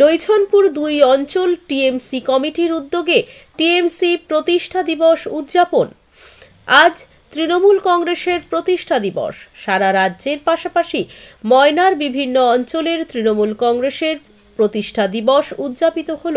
নৈছনপুর ২ অঞ্চল টিএমসি কমিটির উদ্যোগে টিএমসি প্রতিষ্ঠা দিবস উদযাপন। আজ তৃণমূল কংগ্রেসের প্রতিষ্ঠা দিবস। সারা রাজ্যের পাশাপাশি ময়নার বিভিন্ন অঞ্চলের তৃণমূল কংগ্রেসের প্রতিষ্ঠা দিবস উদযাপিত হল।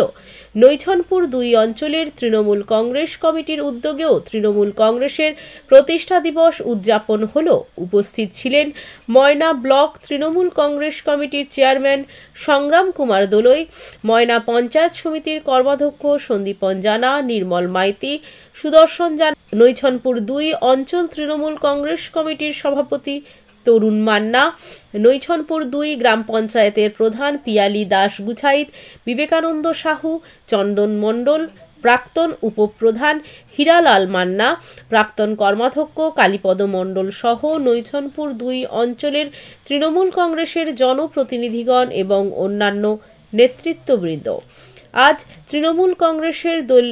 নৈছনপুর ২ অঞ্চলের তৃণমূল কংগ্রেস কমিটির উদ্যোগেও তৃণমূল কংগ্রেসের প্রতিষ্ঠা দিবস উদযাপন হল। উপস্থিত ছিলেন ময়না ব্লক তৃণমূল কংগ্রেস কমিটির চেয়ারম্যান সংগ্রাম কুমার দোলই, ময়না পঞ্চায়েত সমিতির কর্মাধ্যক্ষ সন্দীপন জানা, নির্মল মাইতি, সুদর্শন জানা, নৈছনপুর ২ অঞ্চল তৃণমূল কংগ্রেস কমিটির সভাপতি তরুণ মান্না, নৈছনপুর ২ গ্রাম পঞ্চায়েতের প্রধান পিয়ালি দাস গুছাইত, বিবেকানন্দ সাহু, চন্দন মণ্ডল, প্রাক্তন উপপ্রধান হীরালাল মান্না, প্রাক্তন কর্মাধ্যক্ষ কালীপদ মণ্ডল সহ নৈছনপুর ২ অঞ্চলের তৃণমূল কংগ্রেসের জনপ্রতিনিধিগণ এবং অন্যান্য নেতৃত্ববৃন্দ। আজ তৃণমূল কংগ্রেসের দল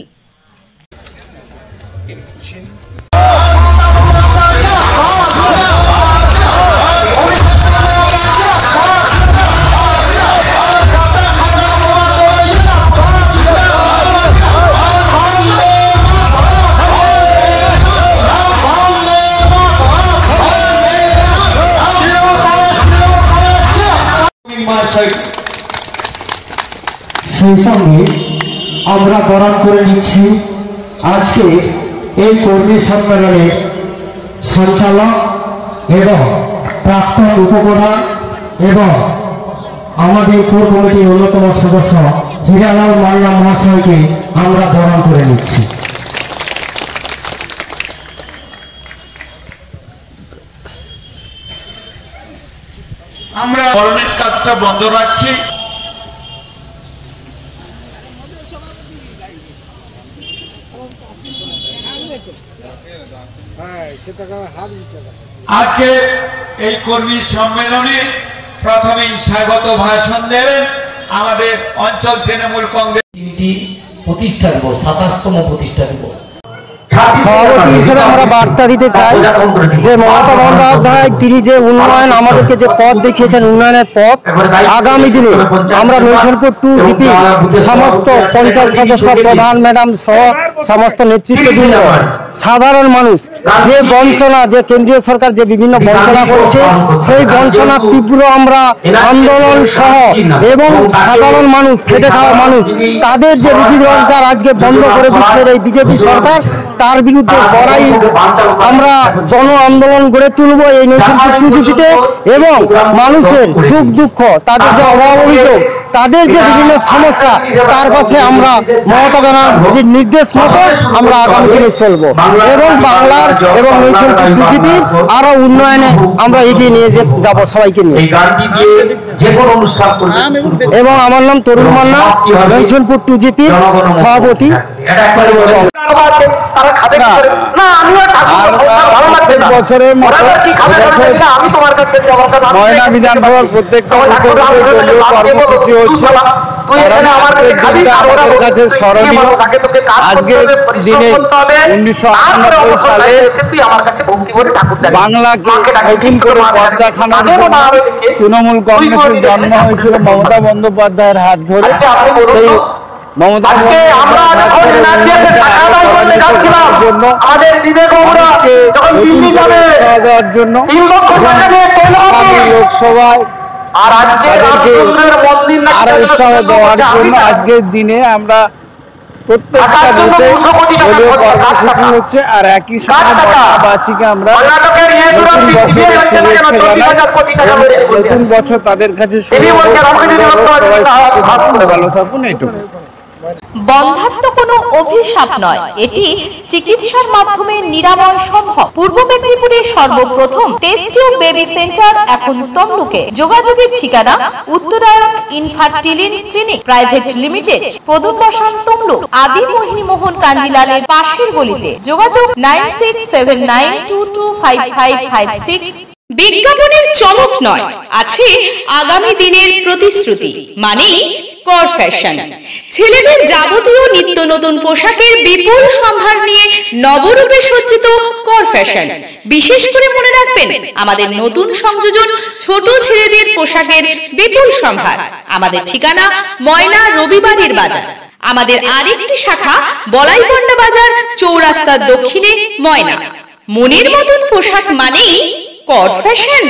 সেই সঙ্গে আমরা বরণ করে নিচ্ছি আজকে এই কর্মী সম্মেলনের সঞ্চালক এবং প্রাক্তন উপপ্রধান এবং আমাদের কোর কমিটির অন্যতম সদস্য হীরালাল মান্না মহাশয়কে আমরা বরণ করে নিচ্ছি। আমরা বরণের কাজটা বন্ধ রাখছি। আজকে এই কর্মী সম্মেলনে প্রথমেই স্বাগত ভাষণ দেবেন আমাদের অঞ্চল তৃণমূল কংগ্রেস প্রতিষ্ঠা দিবস, ২৭তম প্রতিষ্ঠা দিবস। সভাপতি হিসেবে আমরা বার্তা দিতে চাই যে মমতা বন্দ্যোপাধ্যায় তিনি যে উন্নয়ন আমাদেরকে যে পথ দেখিয়েছেন, উন্নয়নের পথ, আগামী দিনে আমরা নৈছনপুর 2 জিপি সমস্ত পঞ্চায়েত সদস্য, প্রধান ম্যাডাম সহ সমস্ত নেতৃত্ববৃন্দ, সাধারণ মানুষ যে বঞ্চনা, যে কেন্দ্রীয় সরকার যে বিভিন্ন বঞ্চনা করছে, সেই বঞ্চনা তীব্র আমরা আন্দোলন সহ এবং সাধারণ মানুষ, খেটে খাওয়া মানুষ, তাদের যে রুজি রোজগার আজকে বন্ধ করে দিচ্ছে এই বিজেপি সরকার, তার বিরুদ্ধে লড়াই আমরা জন আন্দোলন গড়ে তুলব এই নৈছনপুর 2 জিপিতে এবং মানুষের সুখ দুঃখ, তাদের যে অভাব অভিযোগ, তাদের যে বিভিন্ন সমস্যা, তার পাশে আমরা মমতা ব্যানার্জির নির্দেশ মতো আমরা আগামী দিনে চলব এবং বাংলার এবং নৈছনপুর 2 জিপির আরো উন্নয়নে আমরা এগিয়ে নিয়ে যাব সবাইকে নিয়ে। এবং আমার নাম তরুণ মান্না, নৈছনপুর 2 জিপির সভাপতি। বছরের মতো ময়না বিধানসভার প্রত্যেকটা কর্মসূচি হচ্ছে আমাদের কাছে স্মরণীয়। আজকের দিনে 1998 সালে বাংলাকে নতুন করে পথ দেখানোর জন্য তৃণমূল কংগ্রেসের জন্ম হয়েছিল মমতা বন্দ্যোপাধ্যায়ের হাত ধরে। সেই মমতা দেওয়ার জন্য লোকসভায় আরো উৎসাহ দেওয়ার জন্য আজকের দিনে আমরা প্রত্যেকটা বুথে দলীয় কর্মসূচি হচ্ছে। আর একই সঙ্গে ময়নাবাসীকে আমরা নতুন বছরের শুভেচ্ছা জানাই। নতুন বছর তাদের কাছে ভালো থাকুন, এইটুকু। বন্ধ্যাত্ব কোনো অভিশাপ নয়, এটি চিকিৎসার মাধ্যমে নিরাময় সম্ভব। পূর্ব মেদিনীপুরের সর্বপ্রথম টেস্ট টিউব বেবি সেন্টার এখন তমলুকে। যোগাযোগের ঠিকানা উত্তরায়ণ ইনফার্টিলিটি ক্লিনিক প্রাইভেট লিমিটেড, প্রদূত বসান তমলুক, আদি মোহিনী মোহন কাঞ্জিলালের পাশের গলিতে। যোগাযোগ 9679225556। বিজ্ঞাপনের চমক নয়, আছে আগামী দিনের প্রতিশ্রুতি, মানে কর ফ্যাশন। ছেলেদের যাবতীয় নিত্য নতুন পোশাকের বিপুল সম্ভার নিয়ে নবরূপে সজ্জিত কর ফ্যাশন। বিশেষ করে মনে রাখবেন, আমাদের নতুন সংযোজন ছোট ছেলেদের পোশাকের বিপুল সম্ভার। আমাদের ঠিকানা ময়না রবিবারের বাজার। আমাদের আরেকটি শাখা বলাইপন্ডা বাজার, চৌরাস্তার দক্ষিণে ময়না। মনের মতন পোশাক মানেই কর ফ্যাশন।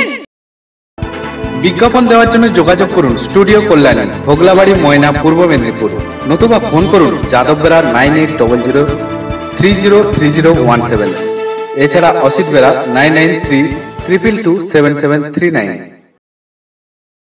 বিজ্ঞাপন দেওয়ার জন্য যোগাযোগ করুন স্টুডিও কল্যাণী, ভোগলাবাড়ি, ময়না, পূর্ব মেদিনীপুর। নতুবা ফোন করুন যাদব বেড়া 9800303017। এছাড়া অসিত বেড়া 9932227739।